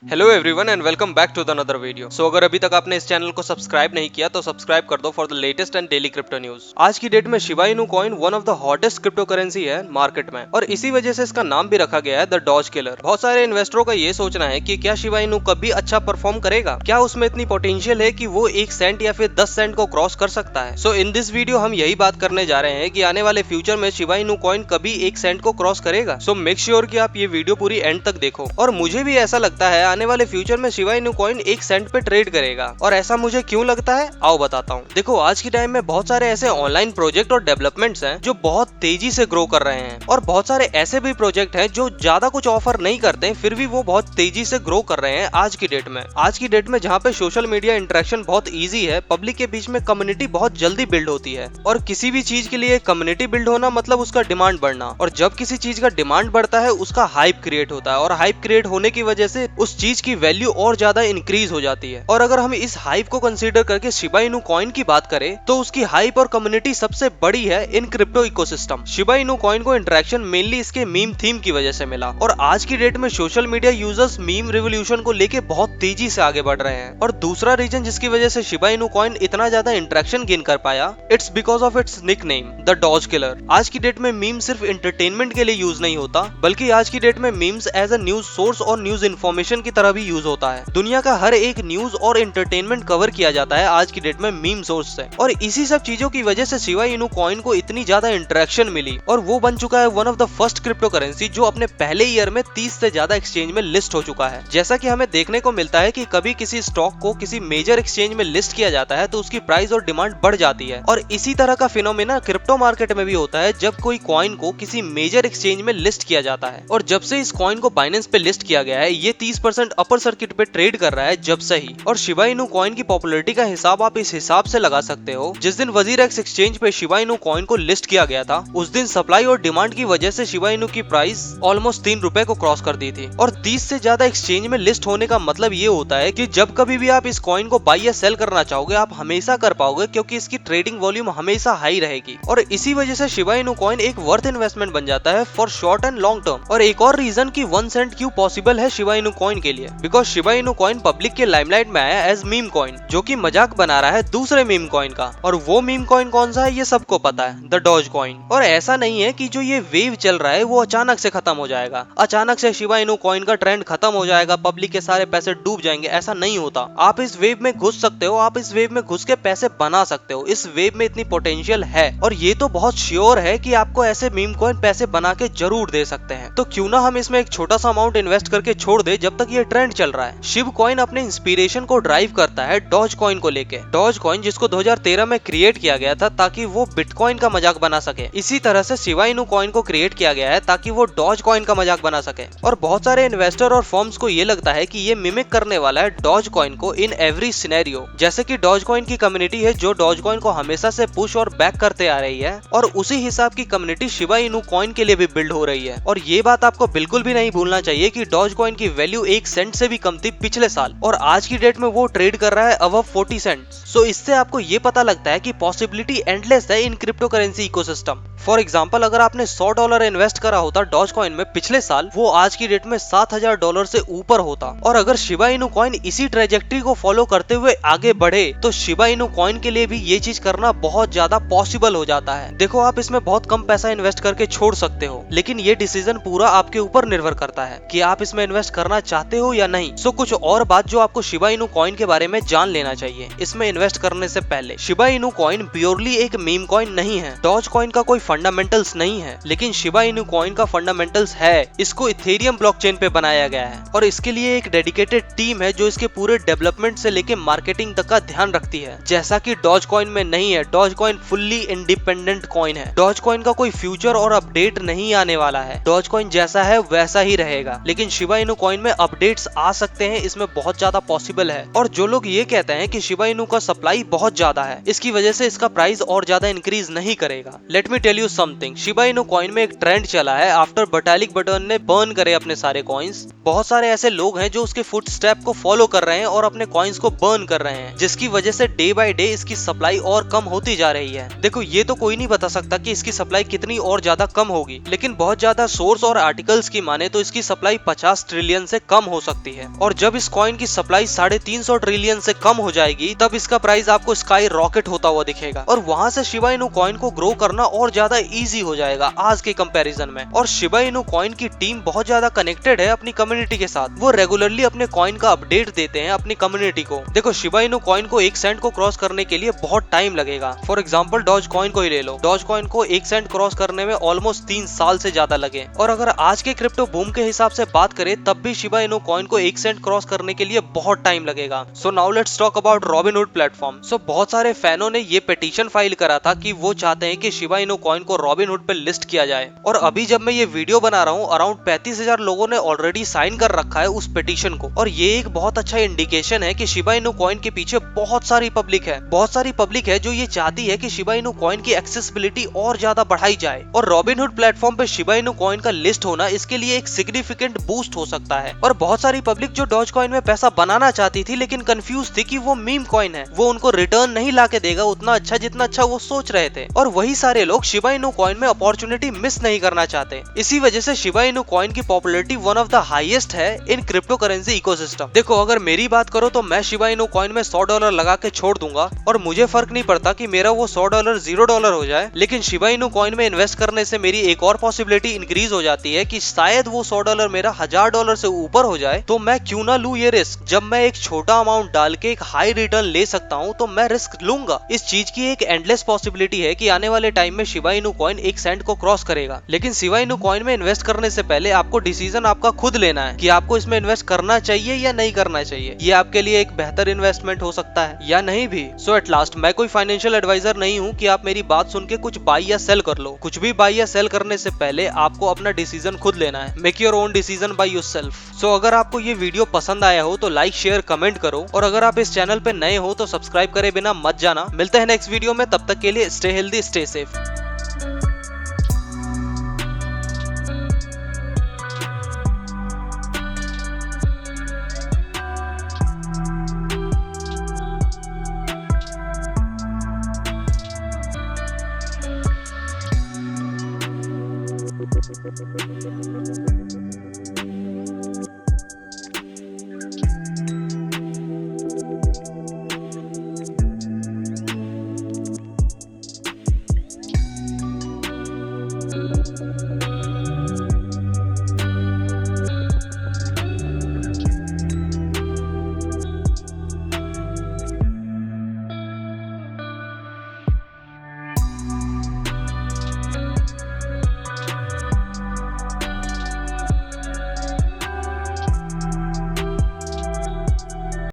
Hello everyone and welcome back to the another video. So अगर अभी तक आपने इस चैनल को सब्सक्राइब नहीं किया तो सब्सक्राइब कर दो for the latest and daily crypto news. आज की डेट में Shiba Inu coin one of the hottest crypto currency है मार्केट में और इसी वजह से इसका नाम भी रखा गया है द डॉज किलर। बहुत सारे इन्वेस्टरों का ये सोचना है कि क्या शिबा इनू कभी अच्छा परफॉर्म करेगा, क्या उसमें इतनी पोटेंशियल है कि वो 1 सेंट या फिर 10 सेंट को क्रॉस कर सकता है। सो इन दिस वीडियो हम यही बात करने जा रहे हैं कि आने वाले फ्यूचर में शिबा इनू कॉइन कभी 1 सेंट को क्रॉस करेगा। सो मेक श्योर कि आप ये वीडियो पूरी एंड तक देखो। और मुझे भी ऐसा लगता है आने वाले फ्यूचर में शिबा इनू कॉइन 1 सेंट पे ट्रेड करेगा। और ऐसा मुझे क्यों लगता है आओ बताता हूँ। देखो आज के टाइम में बहुत सारे ऐसे ऑनलाइन प्रोजेक्ट और डेवलपमेंट्स हैं जो बहुत तेजी से ग्रो कर रहे हैं और बहुत सारे ऐसे भी प्रोजेक्ट हैं जो ज्यादा कुछ ऑफर नहीं करते फिर भी वो बहुत तेजी से ग्रो कर रहे हैं आज की डेट में। आज की डेट में जहाँ पे सोशल मीडिया इंटरेक्शन बहुत ईजी है, पब्लिक के बीच में कम्युनिटी बहुत जल्दी बिल्ड होती है और किसी भी चीज के लिए कम्युनिटी बिल्ड होना मतलब उसका डिमांड बढ़ना, और जब किसी चीज का डिमांड बढ़ता है उसका हाइप क्रिएट होता है और हाइप क्रिएट होने की वजह से उस चीज की वैल्यू और ज्यादा इंक्रीज हो जाती है। और अगर हम इस हाइप को कंसीडर करके शिबा इनू कॉइन की बात करें तो उसकी हाइप और कम्युनिटी सबसे बड़ी है in crypto ecosystem. Shiba Inu coin को इंटरेक्शन मेनली इसके मीम थीम की वजह से मिला और आज की डेट में social media users meme revolution को लेके बहुत तेजी से आगे बढ़ रहे हैं। और दूसरा रीजन जिसकी वजह से शिबा इनू कॉइन इतना ज्यादा इंटरेक्शन गेन कर पाया, it's because of its nickname the doge killer. आज की डेट में मीम सिर्फ एंटरटेनमेंट के लिए यूज नहीं होता बल्कि आज की डेट में memes as a news source और न्यूज इन्फॉर्मेशन की तरह भी यूज होता है। दुनिया का हर एक न्यूज और एंटरटेनमेंट कवर किया जाता है आज की डेट में मीम सोर्स से, और इसी सब चीजों की वजह से शिबा इनू कॉइन को इतनी ज्यादा इंटरेक्शन मिली और वो बन चुका है one of the first crypto currency जो अपने पहले ईयर में 30 से ज्यादा एक्सचेंज में लिस्ट हो चुका है। जैसा कि हमें देखने को मिलता है कि कभी किसी स्टॉक को किसी मेजर एक्सचेंज में लिस्ट किया जाता है तो उसकी प्राइस और डिमांड बढ़ जाती है, और इसी तरह का फिनोमेना क्रिप्टो मार्केट में भी होता है जब कोई कॉइन को किसी मेजर एक्सचेंज में लिस्ट किया जाता है। और जब से इस कॉइन को बाइनेंस पे लिस्ट किया गया है ये 30% अपर सर्किट पे ट्रेड कर रहा है जब से ही। और शिबा इनू कॉइन की पॉपुलैरिटी का हिसाब आप इस हिसाब से लगा सकते हो, जिस दिन WazirX एक्सचेंज पे शिबा इनू कॉइन को लिस्ट किया गया था उस दिन सप्लाई और डिमांड की वजह से शिबा इनू की प्राइस ऑलमोस्ट 3 रुपए को क्रॉस कर दी थी। और 30 से ज्यादा एक्सचेंज में लिस्ट होने का मतलब ये होता है कि जब कभी भी आप इस कॉइन को बाई या सेल करना चाहोगे आप हमेशा कर पाओगे क्योंकि इसकी ट्रेडिंग वॉल्यूम हमेशा हाई रहेगी। और इसी वजह से शिबा इनू कॉइन एक वर्थ इन्वेस्टमेंट बन जाता है for short and long term. और एक और रीजन की 1 सेंट क्यों पॉसिबल है शिबा इनू कॉइन के लिए, because Shiba Inu coin public के लाइमलाइट में आया एज मीम कॉइन जो कि मजाक बना रहा है दूसरे मीम कॉइन का। और वो मीम कॉइन कौन सा है ये सबको पता है, द डॉज कॉइन। और ऐसा नहीं है कि जो ये वेव चल रहा है वो अचानक से खत्म हो जाएगा, अचानक से शिबा इनू कॉइन का ट्रेंड खत्म हो जाएगा, पब्लिक के सारे पैसे डूब जाएंगे, ऐसा नहीं होता। आप इस वेव में घुस सकते हो, आप इस वेव में घुस के पैसे बना सकते हो, इस वेव में इतनी पोटेंशियल है और ये तो बहुत श्योर है कि आपको ऐसे मीम कॉइन पैसे बना के जरूर दे सकते हैं। तो क्यों ना हम इसमें एक छोटा सा अमाउंट इन्वेस्ट करके छोड़ दे जब तक ये ट्रेंड चल रहा है। शिब कॉइन अपने इंस्पिरेशन को ड्राइव करता है डॉज कॉइन को लेके। डॉज कॉइन जिसको 2013 में क्रिएट किया गया था ताकि वो बिटकॉइन का मजाक बना सके, इसी तरह से शिबा इनू कॉइन को क्रिएट किया गया है ताकि वो डॉज कॉइन का मजाक बना सके। और बहुत सारे इन्वेस्टर और फर्म्स को ये लगता है कि ये मिमिक करने वाला है डॉज कॉइन को इन एवरी सिनेरियो, जैसे कि डॉज कॉइन की कम्युनिटी है जो डॉज कॉइन को हमेशा से पुश और बैक करते आ रही है और उसी हिसाब की कम्युनिटी शिबा इनू कॉइन के लिए भी बिल्ड हो रही है। और ये बात आपको बिल्कुल भी नहीं भूलना चाहिए कि डॉज कॉइन की वैल्यू 1 सेंट से भी कम थी पिछले साल और आज की डेट में वो ट्रेड कर रहा है अबव 40 सेंट। सो इससे आपको ये पता लगता है कि पॉसिबिलिटी एंडलेस है in crypto currency ecosystem. For example अगर आपने $100 इन्वेस्ट करा होता डॉज कॉइन में पिछले साल, वो आज की डेट में $7,000 से ऊपर होता। और अगर शिबा इनू कॉइन इसी ट्रेजेक्टरी को फॉलो करते हुए आगे बढ़े तो शिबा इनू कॉइन के लिए भी ये चीज करना बहुत ज्यादा पॉसिबल हो जाता है। देखो आप इसमें बहुत कम पैसा इन्वेस्ट करके छोड़ सकते हो, लेकिन ये डिसीजन पूरा आपके ऊपर निर्भर करता है कि आप इसमें इन्वेस्ट करना चाहते हो या नहीं। सो कुछ और बात जो आपको शिबा इनू कॉइन के बारे में जान लेना चाहिए इसमें इन्वेस्ट करने से पहले। शिबा इनू कॉइन प्योरली एक मीम कॉइन नहीं है, डॉज कॉइन का कोई फंडामेंटल्स नहीं है, लेकिन शिबा इनू कॉइन का फंडामेंटल्स है। इसको इथेरियम ब्लॉकचेन पे बनाया गया है और इसके लिए एक डेडिकेटेड टीम है जो इसके पूरे डेवलपमेंट से लेके मार्केटिंग तक का ध्यान रखती है, जैसा कि डॉज कॉइन में नहीं है। Doge coin fully independent coin है, डॉज कॉइन का कोई फ्यूचर और अपडेट नहीं आने वाला है, डॉज कॉइन जैसा है वैसा ही रहेगा। लेकिन शिबा इनू कॉइन में अपडेट्स आ सकते हैं, इसमें बहुत ज्यादा पॉसिबल है। और जो लोग ये कहते हैं कि शिबा इनू का सप्लाई बहुत ज्यादा है, इसकी वजह से इसका प्राइस और ज्यादा इंक्रीज नहीं करेगा, let me tell tell you something, Shiba Inu coin में एक ट्रेंड चला है आफ्टर बटालिक बटन ने बर्न करे अपने सारे कॉइन्स। बहुत सारे ऐसे लोग हैं जो उसके फुट स्टेप को फॉलो कर रहे हैं और अपने कॉइन्स को बर्न कर रहे हैं, जिसकी वजह से डे बाय डे इसकी सप्लाई और कम होती जा रही है। देखो ये तो कोई नहीं बता सकता कि इसकी सप्लाई कितनी और ज्यादा कम होगी, लेकिन बहुत ज्यादा सोर्स और आर्टिकल्स की माने तो इसकी सप्लाई 50 ट्रिलियन से कम हो सकती है। और जब इस कॉइन की सप्लाई 350 ट्रिलियन से कम हो जाएगी तब इसका प्राइस आपको स्काई रॉकेट होता हुआ दिखेगा और वहां से शिबा इनु कॉइन को ग्रो करना और ज्यादा इजी हो जाएगा आज के कंपैरिजन में। और शिबा इनु कॉइन की टीम बहुत ज्यादा कनेक्टेड है अपनी कम्युनिटी के साथ, वो रेगुलरली अपने कॉइन का अपडेट देते हैं अपनी कम्युनिटी को। देखो शिबा इनु कॉइन को 1 सेंट को क्रॉस करने के लिए बहुत टाइम लगेगा। फॉर एग्जांपल डॉज कॉइन को ही ले लो, डॉज कॉइन को 1 सेंट क्रॉस करने में ऑलमोस्ट 3 साल से ज्यादा लगे। और अगर आज के क्रिप्टो बूम के हिसाब से बात करें तब भी शिबा इनु कॉइन को 1 सेंट क्रॉस करने के लिए बहुत टाइम लगेगा। So now let's talk about Robinhood platform. So बहुत सारे फैनों ने ये पिटीशन फाइल करा था कि वो चाहते हैं कि शिबा इनु कॉइन को रॉबिनहुड पे लिस्ट किया जाए। और अभी जब मैं ये वीडियो बना रहा हूँ अराउंड 35,000 लोगों ने ऑलरेडी साइन कर रखा है उस पिटीशन को। और ये एक बहुत अच्छा इंडिकेशन है कि शिबा इनु कॉइन के पीछे बहुत सारी पब्लिक है जो ये चाहती है कि शिबा इनु कॉइन की एक्सेसिबिलिटी और ज्यादा बढ़ाई जाए। और रॉबिनहुड प्लेटफॉर्म पे शिबा इनु कॉइन का लिस्ट होना इसके लिए एक सिग्निफिकेंट बूस्ट हो सकता है। और बहुत सारी पब्लिक जो डॉज कॉइन में पैसा बनाना चाहती थी लेकिन कंफ्यूज थी कि वो मीम कॉइन है, वो उनको रिटर्न नहीं लाके देगा उतना अच्छा जितना अच्छा वो सोच रहे थे। और वही सारे लोग शिबा इनु कॉइन में अपॉर्चुनिटी मिस नहीं करना चाहते। इसी वजह से शिबा इनु कॉइन की popularity one of the highest है इन क्रिप्टो करेंसी इकोसिस्टम। देखो अगर मेरी बात करो तो मैं शिबा इनु कॉइन में $100 लगा के छोड़ दूंगा और मुझे फर्क नहीं पड़ता कि मेरा वो $100 $0 हो जाए। लेकिन शिबा इनु कॉइन में इन्वेस्ट करने से मेरी एक और पॉसिबिलिटी इंक्रीज हो जाती है कि शायद वो $100 मेरा $1000 से ऊपर हो जाए, तो मैं क्यों ना लूं ये रिस्क। जब मैं एक छोटा अमाउंट डाल के एक हाई रिटर्न ले सकता हूं तो मैं रिस्क लूंगा। इस चीज की एक एंडलेस पॉसिबिलिटी है कि आने वाले टाइम में शिबा इनु कॉइन 1 सेंट को क्रॉस करेगा। लेकिन शिबा इनु कॉइन में इन्वेस्ट करने से पहले आपको डिसीजन आपका खुद लेना है कि आपको इसमें इन्वेस्ट करना चाहिए या नहीं करना चाहिए। ये आपके लिए एक बेहतर इन्वेस्टमेंट हो सकता है या नहीं भी। सो एट लास्ट मैं कोई फाइनेंशियल एडवाइजर नहीं हूँ कि आप मेरी बात सुन के कुछ बाय या सेल कर लो। कुछ भी बाय या सेल करने से पहले आपको अपना डिसीजन खुद लेना है। Make your own decision by yourself. So अगर आपको ये वीडियो पसंद आया हो तो लाइक शेयर कमेंट करो और अगर आप इस चैनल पे नए हो तो सब्सक्राइब करे बिना मत जाना। मिलते हैं नेक्स्ट वीडियो में, तब तक के लिए स्टे हेल्दी स्टे सेफ।